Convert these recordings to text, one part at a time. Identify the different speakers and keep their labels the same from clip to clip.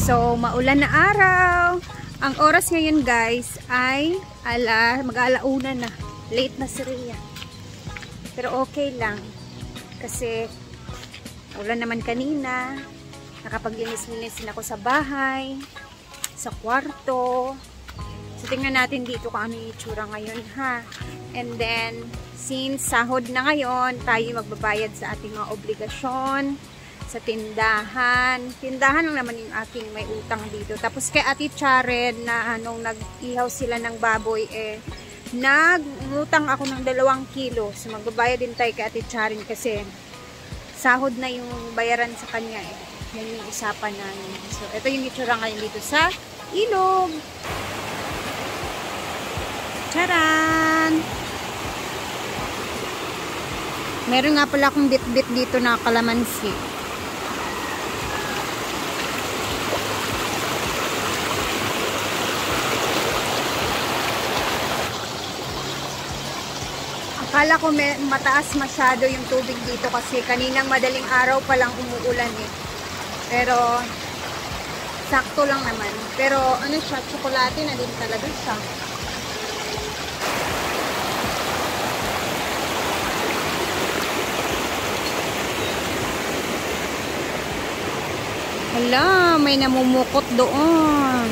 Speaker 1: So, maulan na araw. Ang oras ngayon guys ay mag-alauna na. Late na si Rhea. Pero okay lang. Kasi maulan naman kanina. Nakapaglinis-linis din ako sa bahay. Sa kwarto. So, tingnan natin dito kung ano yung itsura ngayon ha. And then, since sahod na ngayon, tayo magbabayad sa ating mga obligasyon. Sa tindahan. Tindahan lang naman yung aking may utang dito. Tapos kay Ate Charen na nung nag-ihaw sila ng baboy nag-utang ako ng 2 kilo. So magbabayad din tayo kay Ate Charen kasi sahod na yung bayaran sa kanya Yan yung usapan namin. So ito yung itsura ngayon dito sa ilog. Charan! Meron nga pala akong bit-bit dito na kalamansi. Akala ko mataas masyado yung tubig dito kasi kaninang madaling araw pa lang umuulan Pero sakto lang naman. Pero ano siya, tsokolate na din talaga siya. Hala, may namumukot doon.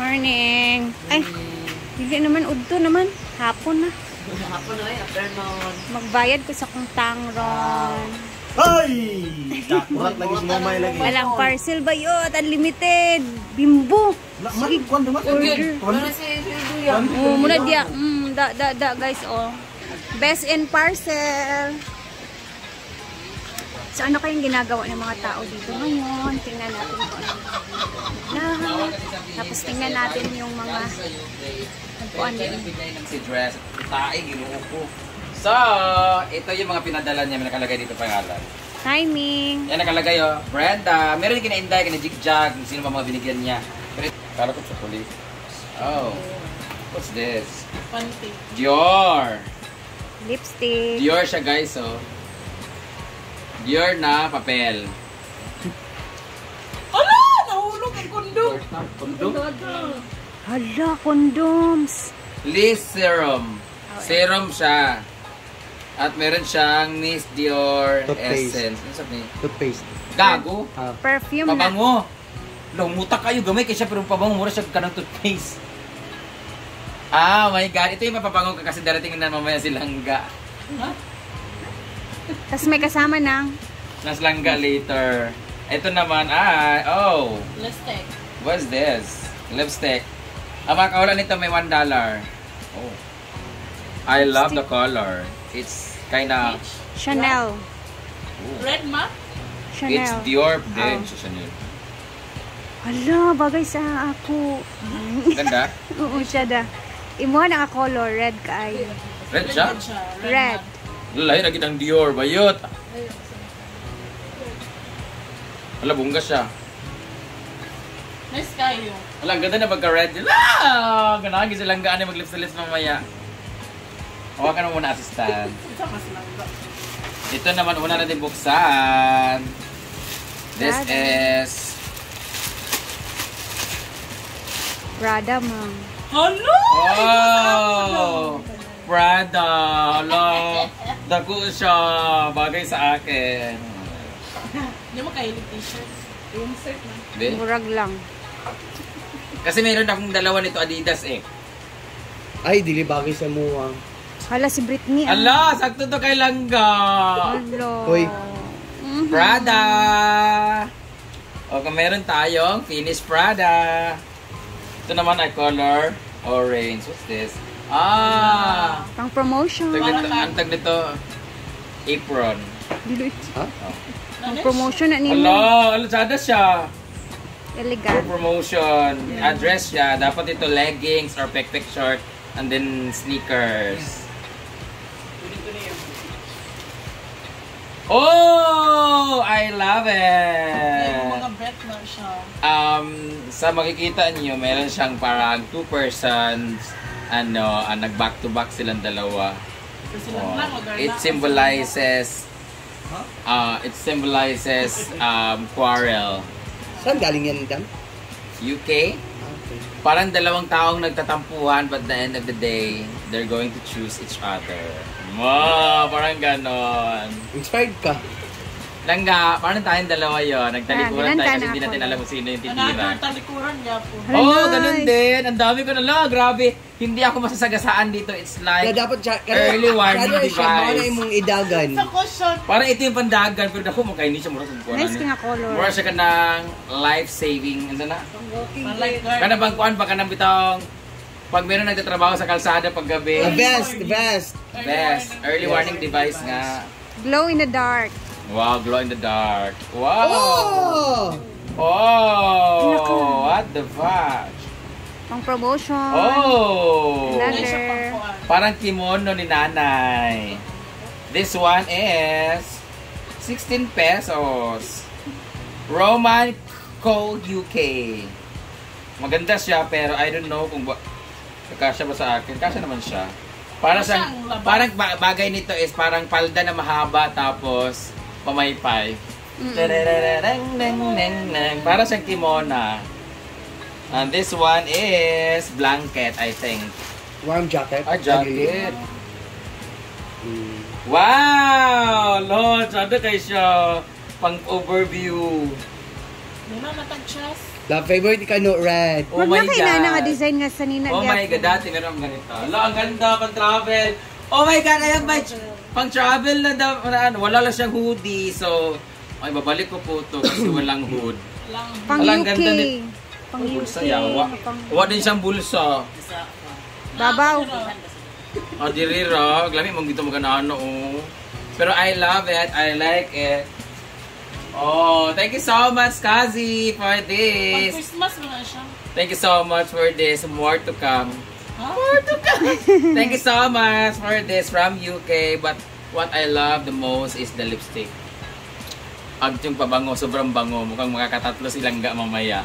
Speaker 1: Morning. Ay, hindi naman udto naman. Hapon na.
Speaker 2: Hapon na afternoon.
Speaker 1: Magbayad ko sa kong tangron.
Speaker 2: Ay! Takot lagi si mamay lagi.
Speaker 1: Walang parcel ba yun? Unlimited. Bimbo.
Speaker 2: Sige, order.
Speaker 1: Muna dia. Guys, oh. Best in parcel. So, ano kayong ginagawa ng mga tao dito ngayon? Tingnan natin kung ano lahat. Tapos tingnan natin yung mga nagpuan din.
Speaker 3: So, ito yung mga pinadala niya. May nakalagay dito pangalan.
Speaker 1: Timing.
Speaker 3: Yan nakalagay Brenda. Meron din kina-Inday, kina-Jigjag. Sino ba mga binigyan niya. Kala ko chocolate. Oh. What's this?
Speaker 2: Panty.
Speaker 3: Dior.
Speaker 1: Lipstick.
Speaker 3: Dior siya guys Dior na papel.
Speaker 2: Ala! Nahulog ang kondom.
Speaker 3: Kondom?
Speaker 1: Hala, condoms.
Speaker 3: Liz Serum. Serum siya. At meron siyang Miss Dior Essence. Ano sabi niya?
Speaker 4: Toothpaste.
Speaker 3: Gago.
Speaker 1: Perfume
Speaker 3: Pabango. Lumutak kayo. Gamay kayo siya pero pabango. Mura siya ka ng toothpaste. Ah, my God. Ito yung mapapango ka kasi darating na mamaya si Langga.
Speaker 1: Tapos may kasama ng
Speaker 3: Nas Langga later. Ito naman oh.
Speaker 2: Lipstick.
Speaker 3: What's this? Lipstick. Ang mga kawalan nito may $1. Oh. I love the color. It's kinda
Speaker 1: Chanel.
Speaker 2: Red ma?
Speaker 1: Chanel.
Speaker 3: It's Dior din sa Chanel.
Speaker 1: Hala, bagay sa ako.
Speaker 3: Ganda?
Speaker 1: Oo, siya da. Imuha na color red kaayo.
Speaker 3: Red siya?
Speaker 1: Red.
Speaker 3: Lalay lagi ng Dior. Bayot. Hala, bungga siya.
Speaker 2: Nice kayo.
Speaker 3: Hala, ang ganda na pagka-red. Hala! Ganagi silang gaan mag-lips-to-lips mamaya. Hawakan mo muna, assistant. Ito naman, una natin buksan. This is
Speaker 1: Prada, ma'am.
Speaker 2: Hello!
Speaker 3: oh! Prada! Hala! Dako siya. Bagay sa akin.
Speaker 2: Hindi mo kayo t-shirt. Yung shirt na.
Speaker 3: Di?
Speaker 1: Murag lang.
Speaker 3: Kasi meron akong dalawa nito Adidas
Speaker 4: Ay, dili bagay sa muwang.
Speaker 1: Hala, si Britney.
Speaker 3: Ala! Sakto to kay Langga!
Speaker 1: Hello.
Speaker 4: Hoy.
Speaker 3: Prada! O kung meron tayong finished Prada. Ito naman ay color orange. What's this?
Speaker 1: Pang promotion.
Speaker 3: Ang tag nito apron.
Speaker 4: Ha?
Speaker 1: Pang promotion na nimo.
Speaker 3: Ala! Alasada siya.
Speaker 1: Elegant.
Speaker 3: For promotion. Address siya. Dapat ito leggings or pek-pek short and then sneakers. Oh! I love it!
Speaker 2: Yung mga bet na siya.
Speaker 3: Sa makikita niyo, meron siyang parang 2 persons nag-back to back silang dalawa.
Speaker 2: So, silang lang, mag-arla.
Speaker 3: It symbolizes quarrel.
Speaker 4: Saan galing yan, Dan?
Speaker 3: UK?
Speaker 4: Okay.
Speaker 3: Parang dalawang taong nagtatampuhan but at the end of the day, they're going to choose each other. Wow, parang ganon.
Speaker 4: Inspired ka.
Speaker 3: Langga, parang tayong dalawa yun. Nagtalikuran
Speaker 1: ganun
Speaker 3: tayo
Speaker 1: ka
Speaker 3: kasi
Speaker 1: na
Speaker 3: hindi
Speaker 1: ako.
Speaker 3: natin alam kung sino yung
Speaker 2: Anak,
Speaker 3: titira.
Speaker 2: talikuran niya po.
Speaker 3: Oo,
Speaker 1: Nice.
Speaker 3: ganun din. Ang dami ko na lang. Grabe. Hindi ako masasagasaan dito. It's
Speaker 4: Kaya
Speaker 3: like
Speaker 4: dapat siya,
Speaker 3: early warning
Speaker 4: siya,
Speaker 3: device.
Speaker 4: baka na imong idagan.
Speaker 2: Sa caution.
Speaker 3: Parang ito yung pandagan. Pero ako makaini siya. Mura sa
Speaker 1: Nice ka nga color.
Speaker 3: Mura siya ka ng life-saving. Ano na?
Speaker 2: Lifeguard.
Speaker 3: Kana bang kuhan pa ka ng bitong pag meron nagtatrabaho sa kalsada pag gabi.
Speaker 4: The best, the best.
Speaker 3: Best. Early warning device nga.
Speaker 1: Glow in the dark.
Speaker 3: Wow, glow in the dark. Wow.
Speaker 4: Oh!
Speaker 3: Oh, what the fuck?
Speaker 1: Pang promotion.
Speaker 3: Oh.
Speaker 2: Hindi siya
Speaker 1: Another.
Speaker 2: pangkuhan.
Speaker 3: Parang kimono ni nanay. This one is 16 pesos. Roman Code UK. Maganda siya pero I don't know kung kasya ba sa akin. Kasya naman siya. Para sa parang bagay nito is parang palda na mahaba tapos pamaypay. Para siyang kimona. And this one is blanket, I think.
Speaker 4: Warm jacket.
Speaker 3: Jacket.
Speaker 4: Mm.
Speaker 3: Wow! Lord, sabi kayo siya. Pang-overview.
Speaker 2: Di na natag-chest.
Speaker 4: The favorite ka no, red.
Speaker 3: Oh
Speaker 1: Huwag
Speaker 3: my
Speaker 1: na kayo na nga
Speaker 3: God.
Speaker 1: design nga sa nina.
Speaker 3: Oh my God, dati meron akong ganito. Ala, ang ganda, pang-travel. Oh my God, ayan ba? Pang-travel na daw. Wala lang siyang hoodie. So, ay, babalik ko po ito kasi walang hood.
Speaker 2: Lang.
Speaker 1: Pang
Speaker 3: Alang
Speaker 1: UK.
Speaker 3: ganda nito.
Speaker 1: Pang
Speaker 3: Bulsa
Speaker 1: UK.
Speaker 3: yawa.
Speaker 1: Pang-
Speaker 3: Wala din siyang bulsa.
Speaker 1: Babaw.
Speaker 3: Dirira. Glami mong dito magkanaano, oh. Pero I love it. I like it. Oh, thank you so much, Kazi, for
Speaker 2: Pang
Speaker 3: this.
Speaker 2: Christmas mo na siya.
Speaker 3: Thank you so much for this. More to come.
Speaker 2: Ha?
Speaker 3: Thank you so much for this from UK. But what I love the most is the lipstick. Yung pabango, sobrang bango. Mukhang makakatatlo silang ga mamaya.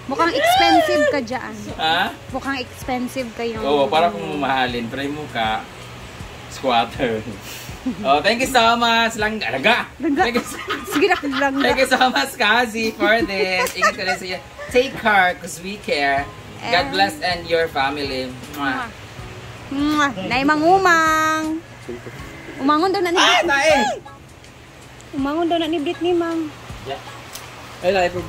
Speaker 1: Mukhang expensive ka dyan.
Speaker 3: Ha?
Speaker 1: Mukhang expensive kayo.
Speaker 3: Oo, para kung mamahalin. Pero yung mukha, squatter. Oh, thank you so much. Langga. Thank you,
Speaker 1: Sige na lang.
Speaker 3: thank you so much, Kazi, for this. Ingat ka rin sa iyo. Take care, because we care. God bless and your family. Mwah.
Speaker 1: Naimang-umang. Umangon daw na ni
Speaker 3: Ah, tae!
Speaker 1: Umangon daw na ni Britney, mang.
Speaker 4: I like it.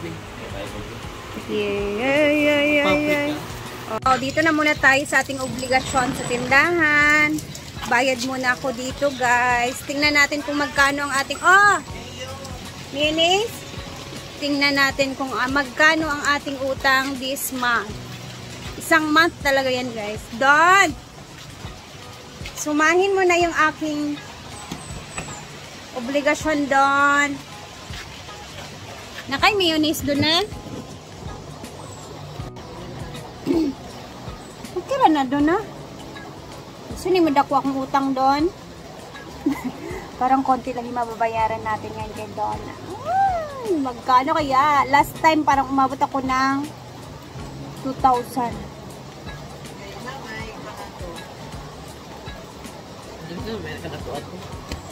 Speaker 1: Yeah. Oh, dito na muna tayo sa ating obligasyon sa tindahan. Bayad muna ako dito, guys. Tingnan natin kung magkano ang ating... Oh! Ninis? Tingnan natin kung magkano ang ating utang this month. Isang month talaga yan, guys. Don! Sumahin mo na yung aking obligasyon, Don. Nakay mayonnaise doon na? Magkira na doon na? Gusto ni madako akong utang doon? Parang konti lang yung mababayaran natin yan kay Don. Ay, magkano kaya? Last time parang umabot ako ng 2,000.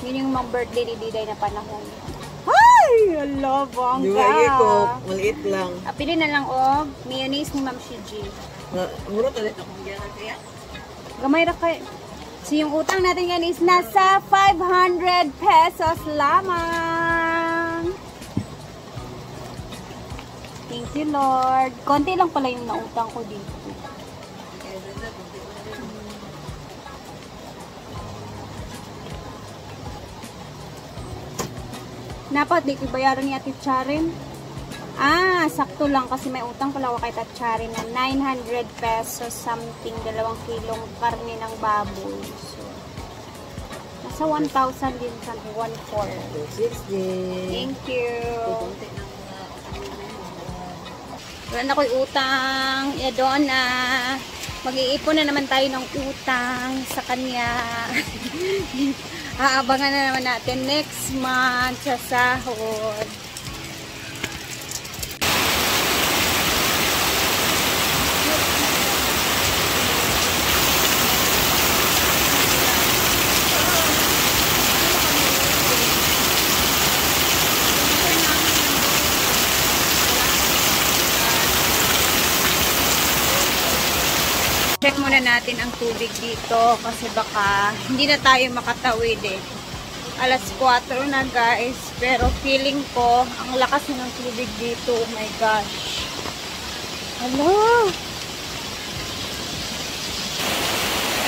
Speaker 1: Yun yung mga birthday ni Diday na panahon. Ay! Ala, bangga!
Speaker 5: Maliit lang.
Speaker 1: Pili na lang, oh. Mayonnaise ni Ma'am Shiji.
Speaker 5: Mura talit akong gana kaya.
Speaker 1: Gamay ra kay. So, yung utang natin yan is nasa 500 pesos lamang. Thank you, Lord. Konti lang pala yung nautang ko dito. Dapat di ko bayaran ni Ate Charin. Ah, sakto lang kasi may utang pala ako kay Ate Charin na 900 pesos something, 2 kilong karne ng baboy. So, nasa 1,000 din sa 1,400.
Speaker 5: 60.
Speaker 1: Thank you. Wala na ko'y utang. Ya doon na. Mag-iipon na naman tayo ng utang sa kanya. Aabangan na naman natin next month sa sahod. Check muna natin ang tubig dito kasi baka hindi na tayo makatawid eh. Alas 4 na guys, pero feeling ko ang lakas ng tubig dito. Oh my gosh. Hello.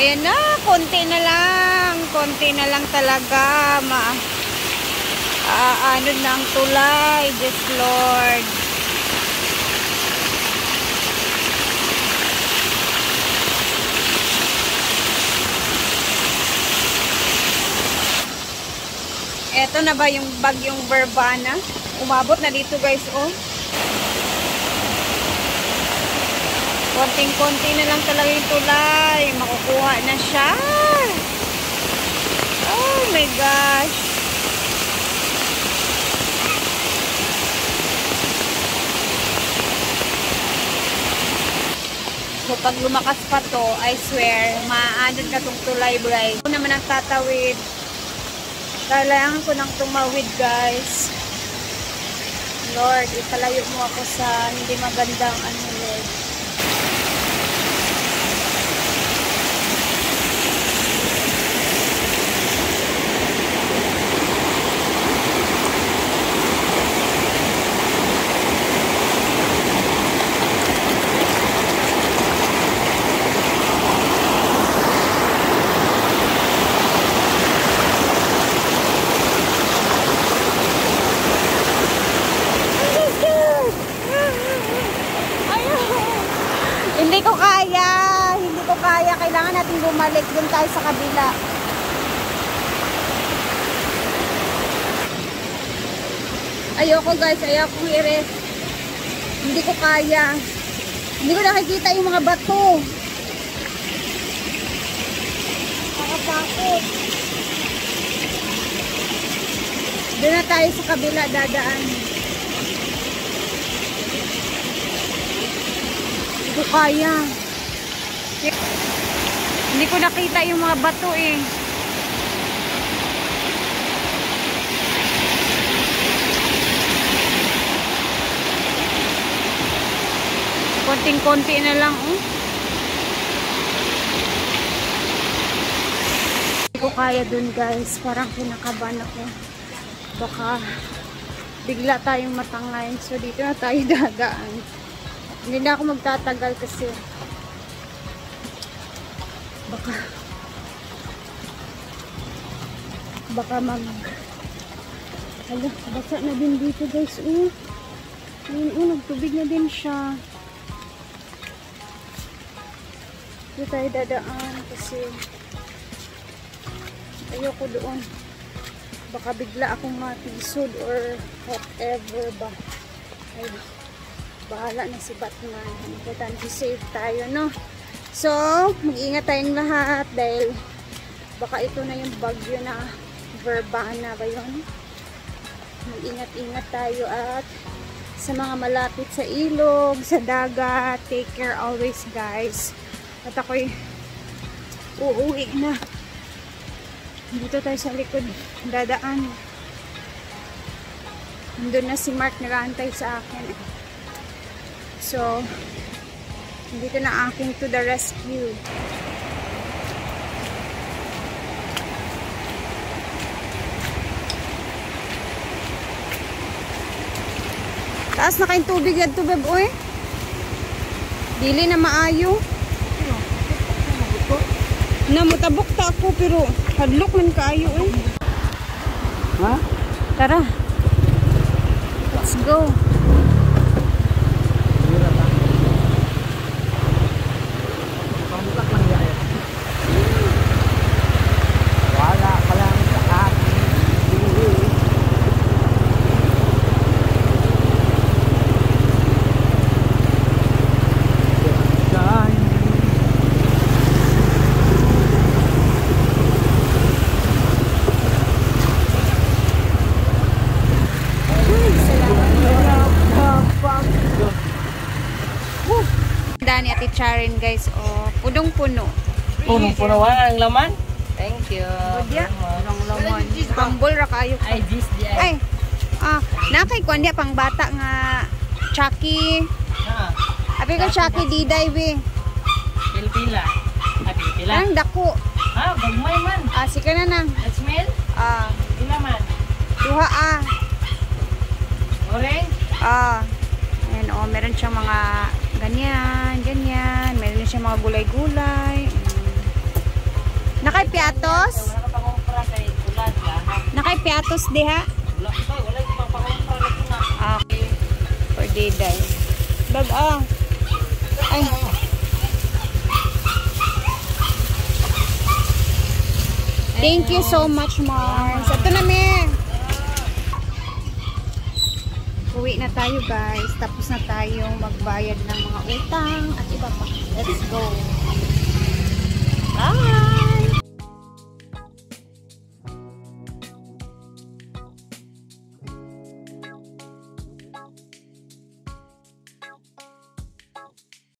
Speaker 1: Ayan na, konti na lang talaga. Ano na ang tulay, Diyos Lord. Eto na ba yung bagyong Barbana? Umabot na dito guys, oh. Konting-konti na lang talaga yung tulay. Makukuha na siya. Oh my gosh. So pag lumakas pa to, I swear, maaanod na tong tulay, guys. Ako naman ang tatawid. Kailangan ko nang tumawid, guys. Lord, ipalayo mo ako sa hindi magandang ano, Lord. Hindi ko kaya. Kailangan natin bumalik dun tayo sa kabila. Ayoko guys, ayoko i-rest. Hindi ko kaya. Hindi ko nakikita yung mga bato. Nakapakot. Doon na tayo sa kabila dadaan. Hindi ko kaya. Hindi ko nakita yung mga bato eh. Konting-konti na lang oh. Hindi ko kaya dun guys. Parang kinakabahan ako. Baka bigla tayong matangayin. So dito na tayo dadaan. Hindi na ako magtatagal kasi baka basa na din dito guys. Ayun, nagtubig na din siya. Dito tayo dadaan kasi ayoko doon. Baka bigla akong matisod or whatever ba. Ay, bahala na si Batman. Importante safe tayo, no? So, mag-ingat tayong lahat dahil baka ito na yung bagyo na Barbana ba yun? Mag-ingat-ingat tayo at sa mga malapit sa ilog, sa dagat, take care always guys. At ako'y uuwi na. Dito tayo sa likod dadaan. Nandun na si Mark nag-aantay sa akin. So, dito na aking to the rescue. Taas na kayong tubig yan tubig, oy. Dili na maayo. Namutabok ta ako pero hadlok man kaayo, oy. Ha? Tara. Let's go. Dani at Charin guys, oh, punong-puno.
Speaker 2: Punong-puno ang laman.
Speaker 5: Thank you.
Speaker 1: Budya, punong lamon. Pambol ra kayo.
Speaker 2: Ay, this di
Speaker 1: Ay,
Speaker 2: ay.
Speaker 1: nakay kuan dia pang bata nga Chucky. Abi ko Chucky Diday we.
Speaker 2: pila. Ati pila.
Speaker 1: Ang dako.
Speaker 2: Ah, bagmay man.
Speaker 1: Sige na nang.
Speaker 2: Smell? Pila man.
Speaker 1: Duha
Speaker 2: Orange?
Speaker 1: Ayan meron siyang mga ganyan. Meron din siyang mga gulay-gulay. Nakay piatos?
Speaker 2: Wala ka pangumpra kay ulan lahat.
Speaker 1: Nakay piatos diha?
Speaker 2: Wala ka pangumpra na.
Speaker 1: Okay. For day. Bag Ay. Thank you so much, Mars. Ito na, me. Uwi na tayo, guys. Tapos na tayong magbayad ng mga utang at iba pa. Let's go.